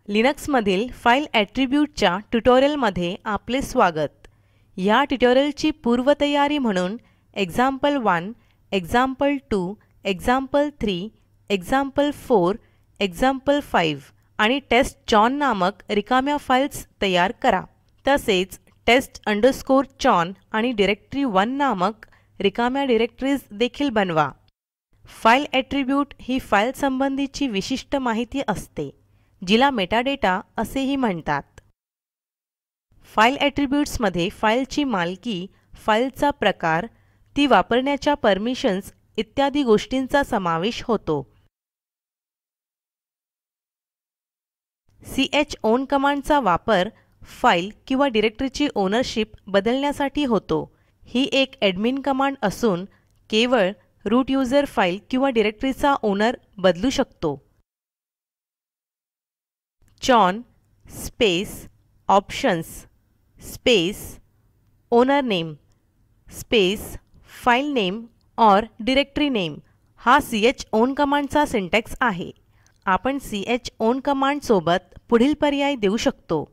लिनक्समधील फाईल ॲट्रिब्यूटच्या ट्युटोरियलमध्ये आपले स्वागत. या ट्युटोरियलची पूर्वतयारी म्हणून example1, example2, example3, example4, example5 आणि टेस्टचाउन नामक रिकाम्या फाईल्स तयार करा. तसेच test_chown आणि डायरेक्टरी1 नामक रिकाम्या डिरेक्टरीज देखील बनवा. फाईल ॲट्रिब्यूट ही फाईल संबंधीची विशिष्ट माहिती असते, जिला मेटाडेटा असेही म्हणतात. फाईल ॲट्रिब्यूट्समध्ये फाईलची मालकी, फाईलचा प्रकार, ती वापरण्याच्या परमिशन्स इत्यादी गोष्टींचा समावेश होतो. chown कमांडचा वापर फाईल किंवा डिरेक्टरीची ओनरशिप बदलण्यासाठी होतो. ही एक ॲडमिन कमांड असून केवळ रूट यूझर फाईल किंवा डिरेक्टरीचा ओनर बदलू शकतो. chown space options space owner name space file name और डिरेक्टरी नेम हा chown कमांडचा सिंटॅक्स आहे. आपण chown कमांड सोबत पुढील पर्याय देऊ शकतो.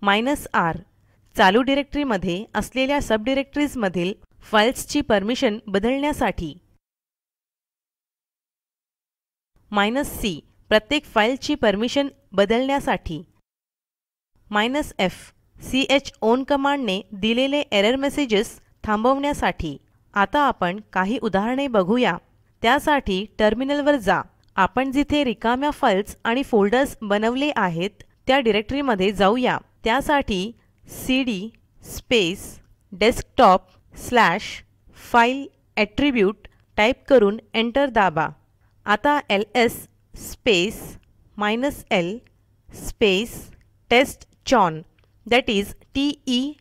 -r चालू डिरेक्टरीमध्ये असलेल्या सब डिरेक्टरीजमधील फाईल्सची परमिशन बदलण्यासाठी. -c प्रत्येक फाईलची परमिशन बदलण्यासाठी. -f chown कमांडने दिलेले एरर मेसेजेस थांबवण्यासाठी. आता आपण काही उदाहरणे बघूया. त्यासाठी टर्मिनलवर जा. आपण जिथे रिकाम्या फाईल्स आणि फोल्डर्स बनवले आहेत त्या डिरेक्टरीमध्ये जाऊया. त्यासाठी cd space desktop/file attribute type करून एंटर दाबा. आता ls space -l space testchown that is testchown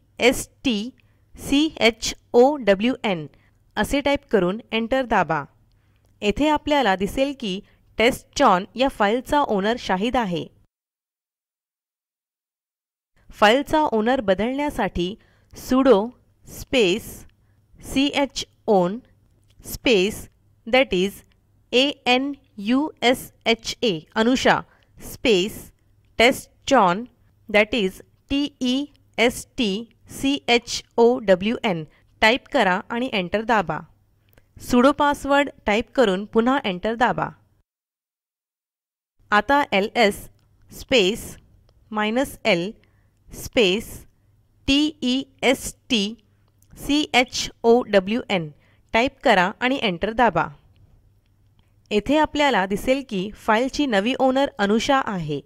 असे टाईप करून एंटर दाबा. येथे आपल्याला दिसेल की टेस्टचाउन या फाईलचा ओनर शाहिद आहे. फाईलचा ओनर बदलण्यासाठी sudo space chown space that is anusha space testchown that is testchown type करा आणि एंटर दाबा. सुडो पासवर्ड टाईप करून पुन्हा एंटर दाबा. आता ls space -l space testchown type करा आणि एंटर दाबा. येथे आपल्याला दिसेल की फाईलची नवी ओनर अनुषा आहे.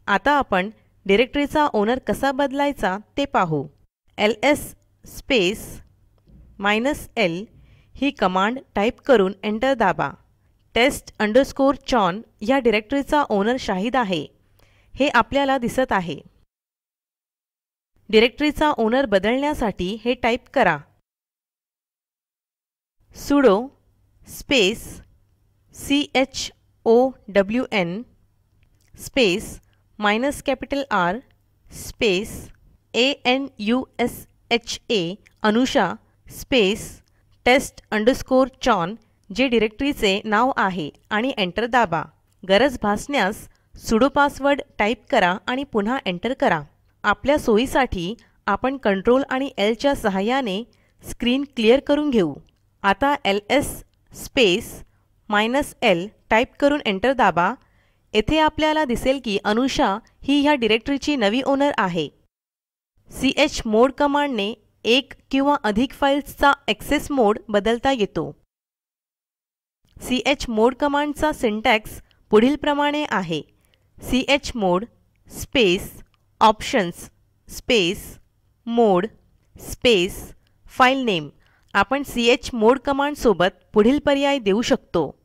आता आपण डिरेक्टरीचा ओनर कसा बदलायचा ते पाहू. ls स्पेस -l ही कमांड टाईप करून एंटर दाबा. test_chown या डिरेक्टरीचा ओनर शाहिद आहे हे आपल्याला दिसत आहे. डिरेक्टरीचा ओनर बदलण्यासाठी हे टाईप करा. sudo space chown space -R space anusha Anusha space test_chown जे डिरेक्टरीचे नाव आहे आणि एंटर दाबा. गरज भासण्यास सुडो पासवर्ड टाईप करा आणि पुन्हा एंटर करा. आपल्या सोयीसाठी आपण कंट्रोल आणि L च्या सहाय्याने स्क्रीन क्लिअर करून घेऊ. आता ls स्पेस -l टाईप करून एंटर दाबा. येथे आपल्याला दिसेल की अनुषा ही ह्या डिरेक्टरीची नवी ओनर आहे. chmod कमांडने एक किंवा अधिक फाईल्सचा ॲक्सेस मोड बदलता येतो. chmod कमांडचा सिंटॅक्स पुढील प्रमाणे आहे. chmod स्पेस ऑप्शन्स स्पेस मोड स्पेस फाईल नेम. आपण chmod कमांड सोबत पुढील पर्याय देऊ शकतो.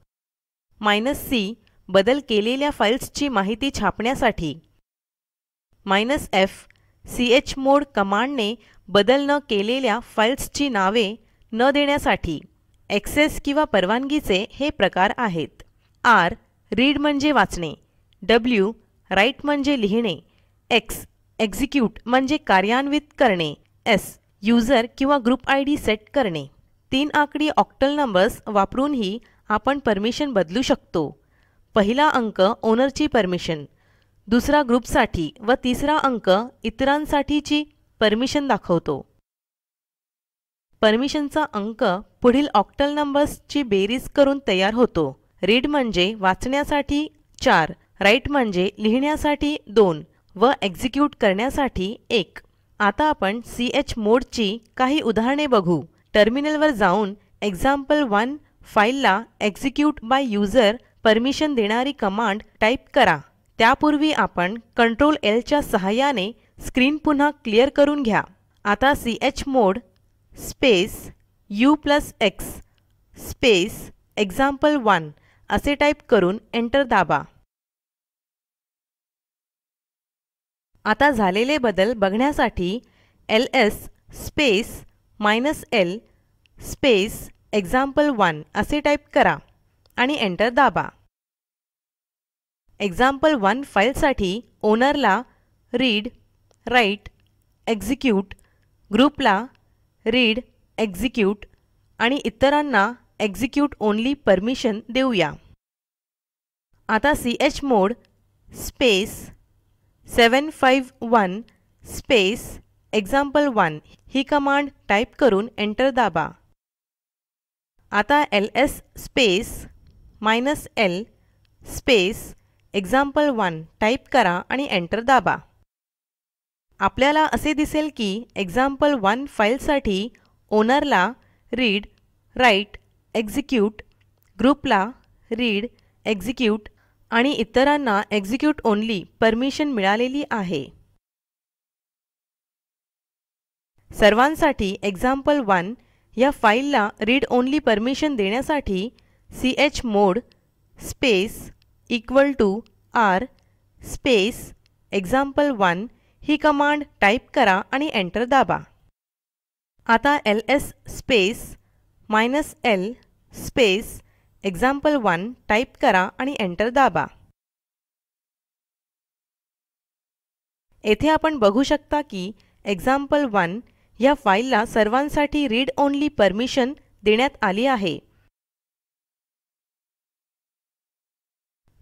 -c बदल केलेल्या फाईल्सची माहिती छापण्यासाठी. -f chmod कमांडने बदल न केलेल्या फाईल्सची नावे न देण्यासाठी. ॲक्सेस किंवा परवानगीचे हे प्रकार आहेत. r रीड म्हणजे वाचणे, w राईट म्हणजे लिहिणे, x एक्झिक्यूट म्हणजे कार्यान्वित करणे, s यूजर किंवा ग्रुप ID सेट करणे. 3 आकडी ऑक्टल नंबर्स वापरूनही आपण परमिशन बदलू शकतो. पहिला अंक ओनरची परमिशन, दुसरा ग्रुपसाठी व तिसरा अंक इतरांसाठीची परमिशन दाखवतो. परमिशनचा अंक पुढील ऑक्टल नंबर्सची बेरीज करून तयार होतो. रीड म्हणजे वाचण्यासाठी 4, राईट म्हणजे लिहिण्यासाठी 2 व एक्झिक्यूट करण्यासाठी 1. आता आपण chmodची काही उदाहरणे बघू. टर्मिनलवर जाऊन example1 फाईलला एक्झिक्यूट बाय यूझर परमिशन देणारी कमांड टाईप करा. त्यापूर्वी आपण Ctrl L च्या सहाय्याने स्क्रीन पुन्हा क्लिअर करून घ्या. आता chmod space u+x space example1 असे टाईप करून एंटर दाबा. आता झालेले बदल बघण्यासाठी ls space -l space example1 असे टाईप करा आणि एंटर दाबा. example1 फाईलसाठी ओनरला रीड, राईट, एक्झिक्यूट, ग्रुपला रीड, एक्झिक्यूट आणि इतरांना एक्झिक्यूट ओनली परमिशन देऊया. आता chmod स्पेस 751 स्पेस example1 ही कमांड टाईप करून एंटर दाबा. आता ls space -l space example1 type करा आणि एंटर दाबा. आपल्याला असे दिसेल की example1 फाईलसाठी ओनरला रीड, राईट, एक्झिक्यूट, ग्रुपला रीड, एक्झिक्यूट आणि इतरांना एक्झिक्यूट ओनली परमिशन मिळालेली आहे. सर्वांसाठी example1 या फाईलला रीड ओनली परमिशन देण्यासाठी chmod space =r space example1 ही कमांड टाईप करा आणि एंटर दाबा. आता ls space -l space example1 type करा आणि एंटर दाबा. येथे आपण बघू शकता की example1 या फाईलला सर्वांसाठी रीड ओनली परमिशन देण्यात आली आहे.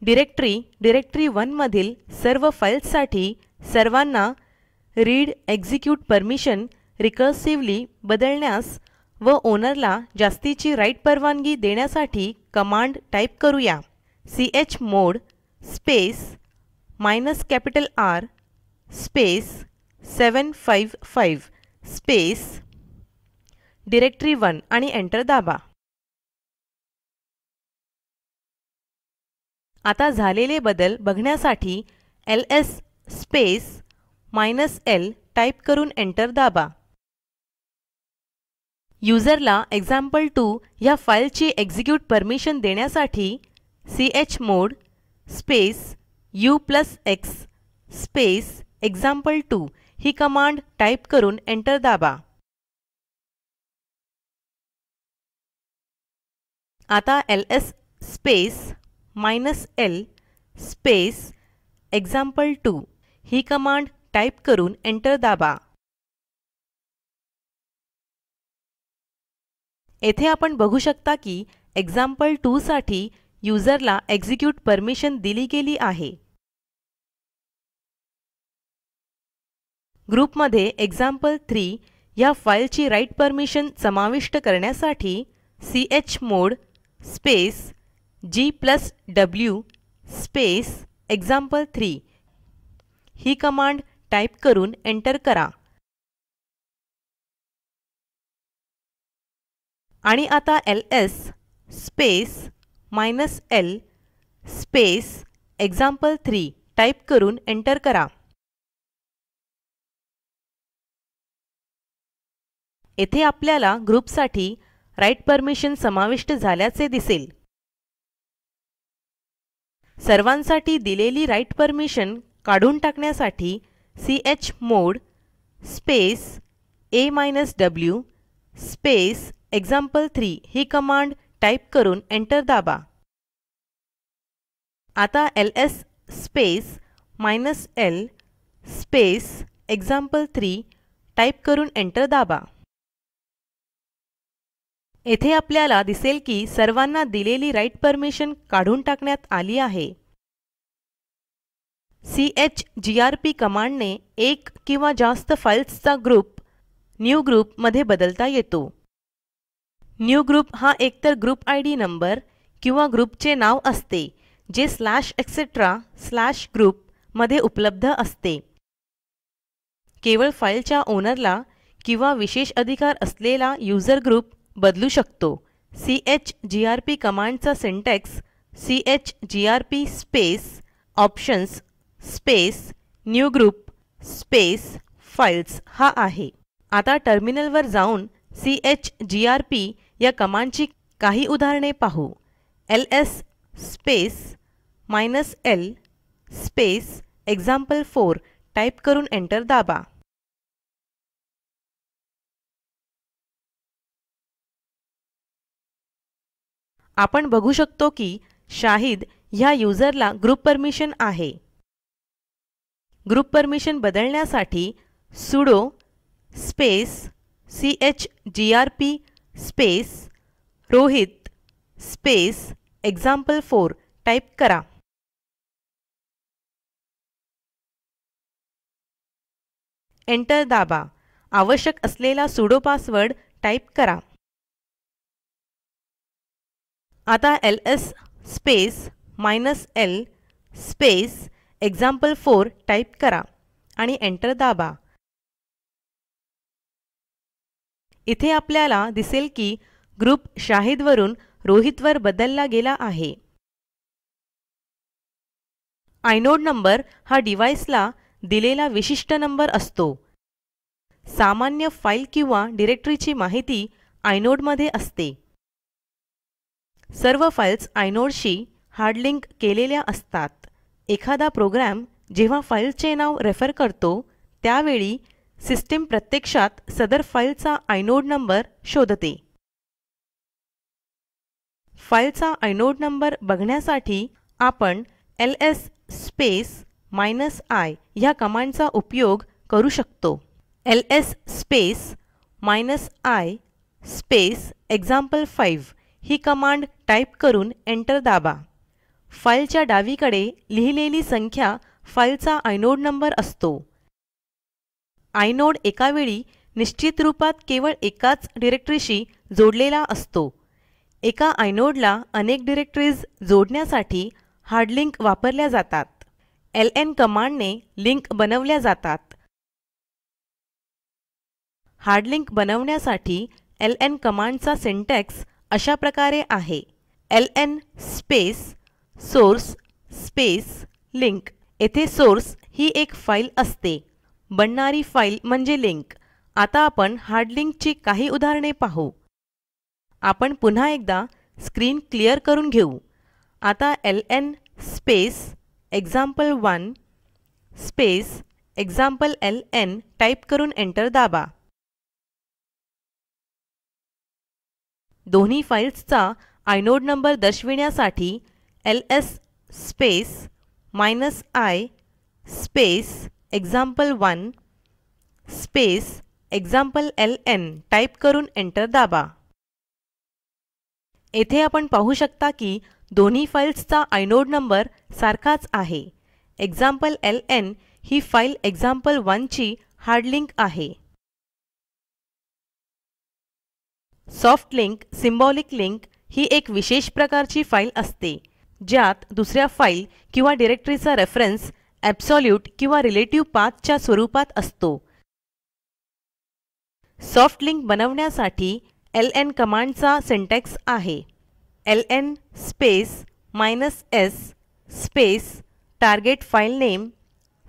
डायरेक्टरी 1 मधील सर्व फाईल्ससाठी सर्वांना रीड, एक्झिक्यूट परमिशन रिकर्सिव्हली बदलण्यास व ओनरला जास्तीची राईट परवानगी देण्यासाठी कमांड टाईप करूया. chmod space -R space 755 space directory आणि एंटर दाबा. आता झालेले बदल बघण्यासाठी ls स्पेस -l टाईप करून एंटर दाबा. युजरला example2 ह्या फाईलची एक्झिक्यूट परमिशन देण्यासाठी chmod space u+x space example2 ही कमांड टाईप करून एंटर दाबा. आता ls space -l space example2 ही कमांड टाईप करून एंटर दाबा. येथे आपण बघू शकता की example2 साठी युजरला एक्झिक्यूट परमिशन दिली गेली आहे. ग्रुपमध्ये example3 या फाईलची राईट परमिशन समाविष्ट करण्यासाठी chmod space g+w space example3 ही कमांड टाईप करून एंटर करा. आणि आता ls space -l space example3 type करून एंटर करा. येथे आपल्याला ग्रुपसाठी राईट परमिशन समाविष्ट झाल्याचे दिसेल. सर्वांसाठी दिलेली राईट परमिशन काढून टाकण्यासाठी chmod space a-w space example3 ही कमांड टाईप करून एंटर दाबा. आता ls space -l space example3 type करून एंटर दाबा. येथे आपल्याला दिसेल की सर्वांना दिलेली राइट परमिशन काढून टाकण्यात आली आहे. चीजीआरपी कमांडने एक किंवा जास्त फाईल्सचा ग्रुप न्यू ग्रुप मध्ये बदलता येतो. न्यू ग्रुप हा एकतर ग्रुप आयडी नंबर किंवा ग्रुपचे नाव असते जे /etc/group मध्ये उपलब्ध असते. केवळ फाईलच्या ओनरला किंवा विशेष अधिकार असलेला यूझर ग्रुप बदलू शकतो. चीजीआरपी कमांडचा syntax chgrp space options space new group space files हा आहे. आता टर्मिनलवर जाऊन चीजीआरपी या कमांडची काही उदाहरणे पाहू. ls space -l space example4 type करून एंटर दाबा. आपण बघू शकतो की शाहिद ह्या युजरला ग्रुप परमिशन आहे. ग्रुप परमिशन बदलण्यासाठी sudo space chgrp space Rohit space example4 type करा. एंटर दाबा. आवश्यक असलेला सुडो पासवर्ड टाईप करा. आता ls space -l space example4 type करा आणि एंटर दाबा. इथे आपल्याला दिसेल की ग्रुप शाहिदवरून रोहितवर बदलला गेला आहे. आयनोड नंबर हा डिव्हाइसला दिलेला विशिष्ट नंबर असतो. सामान्य फाईल किंवा डिरेक्टरीची माहिती आयनोड मध्ये असते. सर्व फाईल्स आयनोडशी हार्ड लिंक केलेल्या असतात. एखादा प्रोग्रॅम जेव्हा फाईलचे नाव रेफर करतो त्यावेळी सिस्टीम प्रत्यक्षात सदर फाईलचा आयनोड नंबर शोधते. फाईलचा आयनोड नंबर बघण्यासाठी आपण ls स्पेस -i ह्या कमांडचा उपयोग करू शकतो. ls space -i space example5 he command type करून एंटर दाबा. फाईलच्या डावीकडे लिहिलेली संख्या फाईलचा आयनोड नंबर असतो. आयनोड एकावेळी निश्चित रूपात केवळ एकाच डिरेक्टरीशी जोडलेला असतो. एका आयनोडला अनेक डिरेक्टरीज जोडण्यासाठी हार्ड लिंक वापरल्या जातात. ln कमांडने लिंक बनवल्या जातात. हार्ड लिंक बनवण्यासाठी ln कमांडचा सिंटॅक्स अशा प्रकारे आहे. ln space source space link. येथे सोर्स ही एक फाईल असते. बनणारी फाईल म्हणजे लिंक. आता आपण हार्ड लिंकची काही उदाहरणे पाहू. आपण पुन्हा एकदा स्क्रीन क्लिअर करून घेऊ. आता ln space example1 space example-ln type करून एंटर दाबा. दोन्ही फाईल्सचा आयनोड नंबर दर्शविण्यासाठी ls space -i space example1 space example-ln type करून एंटर दाबा. येथे आपण पाहू शकता की दोन्ही फाईल्सचा आयनोड नंबर सारखाच आहे. example-ln ही फाईल example1 ची हार्ड लिंक आहे. सॉफ्ट लिंक सिम्बॉलिक लिंक ही एक विशेष प्रकारची फाईल असते ज्यात दुसऱ्या फाईल किंवा डिरेक्टरीचा रेफरन्स ॲब्सोल्यूट किंवा रिलेटिव्ह पाथच्या स्वरूपात असतो. सॉफ्ट लिंक बनवण्यासाठी ln कमांडचा सिंटॅक्स आहे. ln space -s space target file name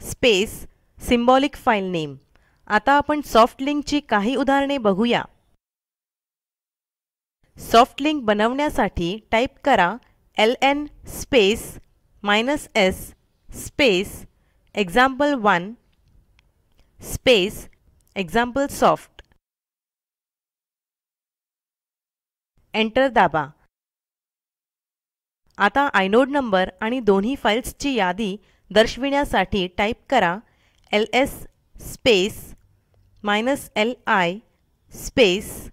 space symbolic file name. आता आपण सॉफ्ट लिंकची काही उदाहरणे बघूया. सॉफ्ट लिंक बनवण्यासाठी टाईप करा ln space -s space example1 space example-soft. Enter दाबा. आता आयनोड नंबर आणि दोन्ही फाईल्सची यादी दर्शविण्यासाठी टाईप करा ls space -li space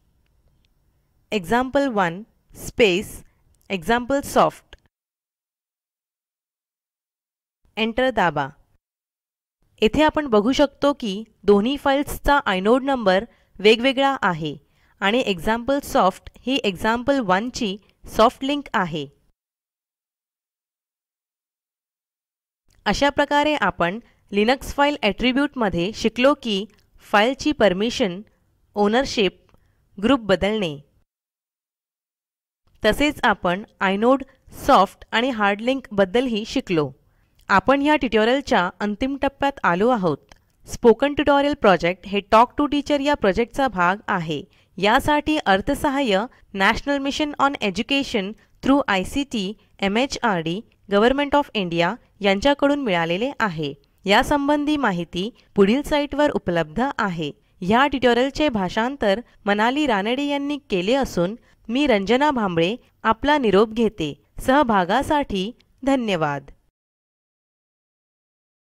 example1 space example-soft. Enter दाबा. येथे आपण बघू शकतो की दोन्ही फाईल्सचा आयनोड नंबर वेगवेगळा आहे आणि example-soft ही example1 ची सॉफ्ट लिंक आहे. अशा प्रकारे आपण लिनक्स फाईल ॲट्रिब्यूट मध्ये शिकलो की फाईलची परमिशन, ओनरशिप, ग्रुप बदलणे. तसेच आपण आयनोड, सॉफ्ट आणि हार्ड लिंक बद्दलही शिकलो. आपण ह्या ट्युटोरियलच्या अंतिम टप्प्यात आलो आहोत. स्पोकन ट्युटोरियल प्रोजेक्ट हे टॉक टू टीचर या प्रोजेक्टचा भाग आहे. यासाठी अर्थसहाय्य national mission on education through ICT MHRD government of India यांच्याकडून मिळालेले आहे. यासंबंधी माहिती पुढील साईटवर उपलब्ध आहे. ह्या ट्युटोरियलचे भाषांतर मनाली रानडे यांनी केले असून मी रंजना भांबळे आपला निरोप घेते. सहभागासाठी धन्यवाद.